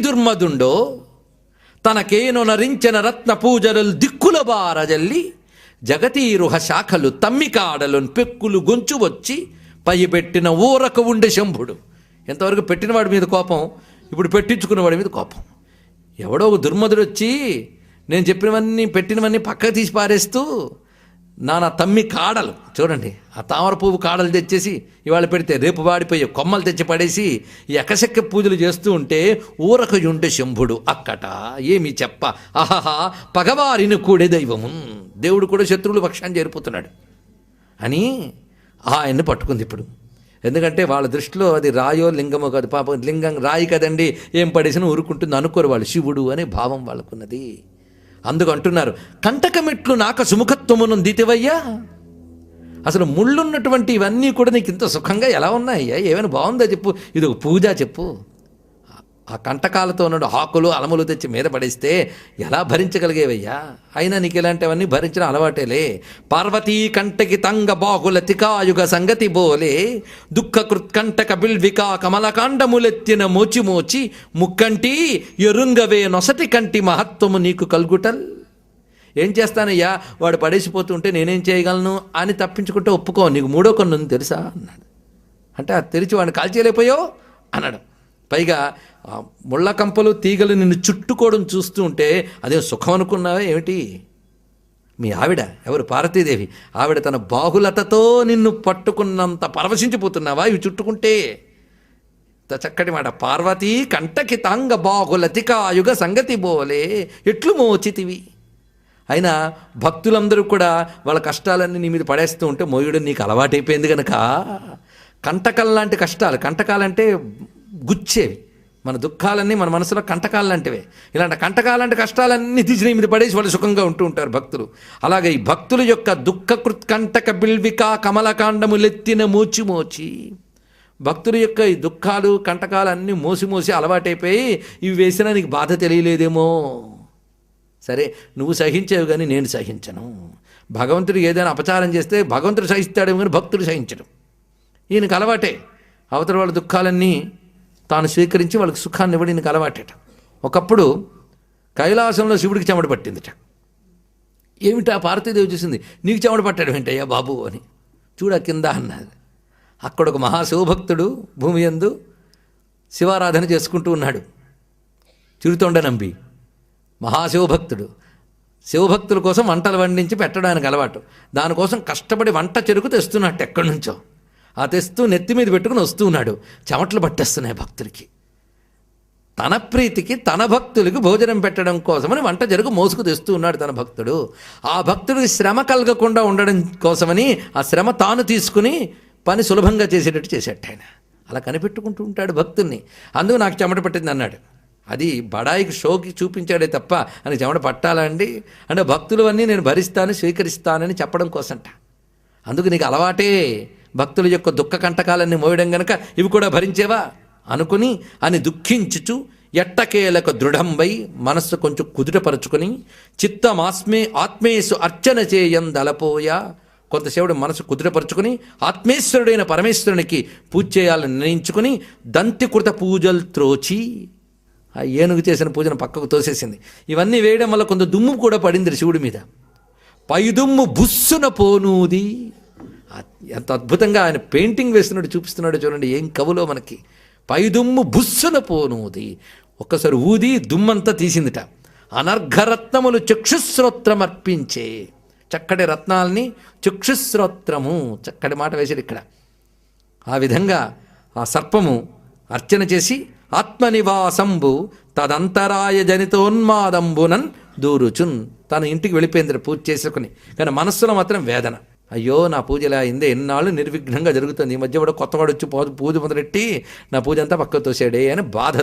దుర్మదుండో తనకేను నరించిన రత్న పూజలు దిక్కుల బారజల్లి జగతీరుహ శాఖలు తమ్మికాడలు పెక్కులు గొంచు వచ్చి పైబెట్టిన ఊరక ఉండే శంభుడు. ఎంతవరకు పెట్టినవాడి మీద కోపం, ఇప్పుడు పెట్టించుకున్నవాడి మీద కోపం. ఎవడో ఒక దుర్మధుడు వచ్చి నేను చెప్పినవన్నీ పెట్టినవన్నీ పక్కకు తీసి పారేస్తూ నా తమ్మి కాడలు చూడండి, ఆ తామర పువ్వు కాడలు తెచ్చేసి ఇవాళ పెడితే రేపు వాడిపోయే కొమ్మలు తెచ్చి పడేసి ఎకశక్య పూజలు చేస్తూ ఉంటే ఊరకయుండే శంభుడు అక్కట ఏమి చెప్ప ఆహా పగవారిని కూడే దైవము, దేవుడు కూడా శత్రువులు పక్షాన్ని చేరిపోతున్నాడు అని ఆయన్ని పట్టుకుంది ఇప్పుడు. ఎందుకంటే వాళ్ళ దృష్టిలో అది రాయో లింగమో కాదు, పాపం లింగం రాయి కదండి ఏం పడేసినా ఊరుకుంటుంది అనుకోరు వాళ్ళు, శివుడు అనే భావం వాళ్ళకున్నది. అందుకు అంటున్నారు కంటకమెట్లు నాక సుముఖత్వమును దితివయ్యా. అసలు ముళ్ళున్నటువంటి ఇవన్నీ కూడా నీకు ఇంత సుఖంగా ఎలా ఉన్నాయ్యా, ఏమైనా బాగుందా చెప్పు, ఇది ఒక పూజ చెప్పు. ఆ కంటకాలతో ఉన్న ఆకులు అలములు తెచ్చి మీద పడేస్తే ఎలా భరించగలిగేవయ్యా, అయినా నీకు ఇలాంటివన్నీ భరించిన అలవాటేలే. పార్వతీ కంటకి తంగ బాహుల తికాయుగ సంగతి బోలే దుఃఖకృత్కంటక బిల్వికా కమలకాండములెత్తిన మోచి మోచి ముక్కంటి ఎరుంగవే నొసటి కంటి మహత్వము నీకు కల్గుటల్. ఏం చేస్తానయ్యా, వాడు పడేసిపోతుంటే నేనేం చేయగలను అని తప్పించుకుంటే ఒప్పుకో, నీకు మూడో కన్ను ఉంది తెలుసా అన్నాడు. అంటే అది తెరిచి వాడిని కాల్చేయలేకపోయావు అన్నాడు. పైగా ముళ్ళ కంపలు తీగలు నిన్ను చుట్టుకోవడం చూస్తూ ఉంటే అదే సుఖం అనుకున్నావా ఏమిటి? మీ ఆవిడ ఎవరు, పార్వతీదేవి, ఆవిడ తన బాహులతతో నిన్ను పట్టుకున్నంత పరవశించిపోతున్నావా ఇవి చుట్టుకుంటే? చక్కటి మాట. పార్వతీ కంటకి తాంగ బాహులతికాయుగ సంగతి బోలే ఎట్లు మోచితివి. అయినా భక్తులందరూ కూడా వాళ్ళ కష్టాలన్నీ నీ మీద పడేస్తూ ఉంటే మోయుడు నీకు అలవాటైపోయింది కనుక కంటకల్ లాంటి కష్టాలు, కంటకాలంటే గుచ్చేవి, మన దుఃఖాలన్నీ మన మనసులో కంటకాలు లాంటివే. ఇలాంటి కంటకాలంటే కష్టాలన్నీ తీసి మీద పడేసి వాళ్ళు సుఖంగా ఉంటూ ఉంటారు భక్తులు. అలాగే ఈ భక్తుల యొక్క దుఃఖకృత్ కంటక బిల్వికా కమలకాండములెత్తిన మోచి మోచి, భక్తుల యొక్క ఈ దుఃఖాలు కంటకాలు అన్నీ మోసి మోసి అలవాటైపోయి ఇవి వేసినా నీకు బాధ తెలియలేదేమో. సరే నువ్వు సహించేవి కానీ నేను సహించను. భగవంతుడు ఏదైనా అపచారం చేస్తే భగవంతుడు సహిస్తాడేమో కానీ భక్తుడు సహించడం ఈయనకు అలవాటే. అవతల వాళ్ళ దుఃఖాలన్నీ తాను స్వీకరించి వాళ్ళకి సుఖాన్ని ఇవ్వడం ఈయనకు అలవాటేట. ఒకప్పుడు కైలాసంలో శివుడికి చెమట పట్టిందిట. ఏమిటా పార్వతీదేవి చూసింది, నీకు చెమట పట్టాడు ఏంటయ్యా బాబు అని. చూడ కింద అన్నది. అక్కడ ఒక మహాశివభక్తుడు భూమి యందు శివారాధన చేసుకుంటూ ఉన్నాడు. చిరుతొండ నంబి మహాశివభక్తుడు. శివభక్తుల కోసం వంటలు వండించి పెట్టడానికి అలవాటు. దానికోసం కష్టపడి వంట చెరుకు తెస్తున్నట్టు ఎక్కడి నుంచో. ఆ తెస్తూ నెత్తి మీద పెట్టుకుని వస్తూ ఉన్నాడు. చెమటలు పట్టేస్తున్నాయి భక్తులకి. తన ప్రీతికి తన భక్తులకు భోజనం పెట్టడం కోసమని వంట చెరుకు మోసుకు తెస్తూ ఉన్నాడు తన భక్తుడు. ఆ భక్తుడికి శ్రమ కలగకుండా ఉండడం కోసమని ఆ శ్రమ తాను తీసుకుని పని సులభంగా చేసేటట్టు చేసేట ఆయన. అలా కనిపెట్టుకుంటూ ఉంటాడు భక్తుల్ని. అందుకు నాకు చెమట పట్టింది అన్నాడు. అది బడాయికి షోకి చూపించాడే తప్ప అని చెమట పట్టాలా అండి అంటే భక్తులు అన్నీ నేను భరిస్తాను స్వీకరిస్తానని చెప్పడం కోసంట. అందుకు నీకు అలవాటే భక్తుల యొక్క దుఃఖ కంటకాలన్నీ మోయడం గనక ఇవి కూడా భరించేవా అనుకుని అని దుఃఖించుచు ఎట్టకేలకు దృఢంబై మనస్సు కొంచెం కుదుటపరుచుకొని ఆత్మేసు అర్చన చేయందలపోయా. కొంతసేపుడు మనసు కుదుటపరుచుకుని ఆత్మేశ్వరుడైన పరమేశ్వరునికి పూజ చేయాలని నిర్ణయించుకుని దంతికృత పూజలు త్రోచి ఆ ఏనుగు చేసిన పూజను పక్కకు తోసేసింది. ఇవన్నీ వేయడం వల్ల కొంత దుమ్ము కూడా పడింది శివుడి మీద. పైదుమ్ము బుస్సున పోనూది. ఎంత అద్భుతంగా ఆయన పెయింటింగ్ వేస్తున్నాడు, చూపిస్తున్నాడు చూడండి. ఏం కవులో మనకి. పైదుమ్ము బుస్సున పోనూది. ఒక్కసారి ఊది దుమ్మంతా తీసిందిట. అనర్ఘరత్నములు చక్షుశ్రోత్రమర్పించే. చక్కటి రత్నాల్ని చక్షుశ్రోత్రము, చక్కటి మాట వేసాడు ఇక్కడ. ఆ విధంగా ఆ సర్పము అర్చన చేసి ఆత్మనివాసంబు తదంతరాయ జనితోన్మాదంబునన్ దూరుచున్. తన ఇంటికి వెళ్ళిపోయింది పూజ చేసుకుని. కానీ మనస్సులో మాత్రం వేదన. అయ్యో నా పూజ ఇలా అయిందే, ఎన్నాళ్ళు నిర్విఘ్నంగా జరుగుతుంది, ఈ మధ్య కూడా కొత్తవాడు వచ్చి పూజ మొదలెట్టి నా పూజ అంతా పక్కకు తోసాడే అని బాధ.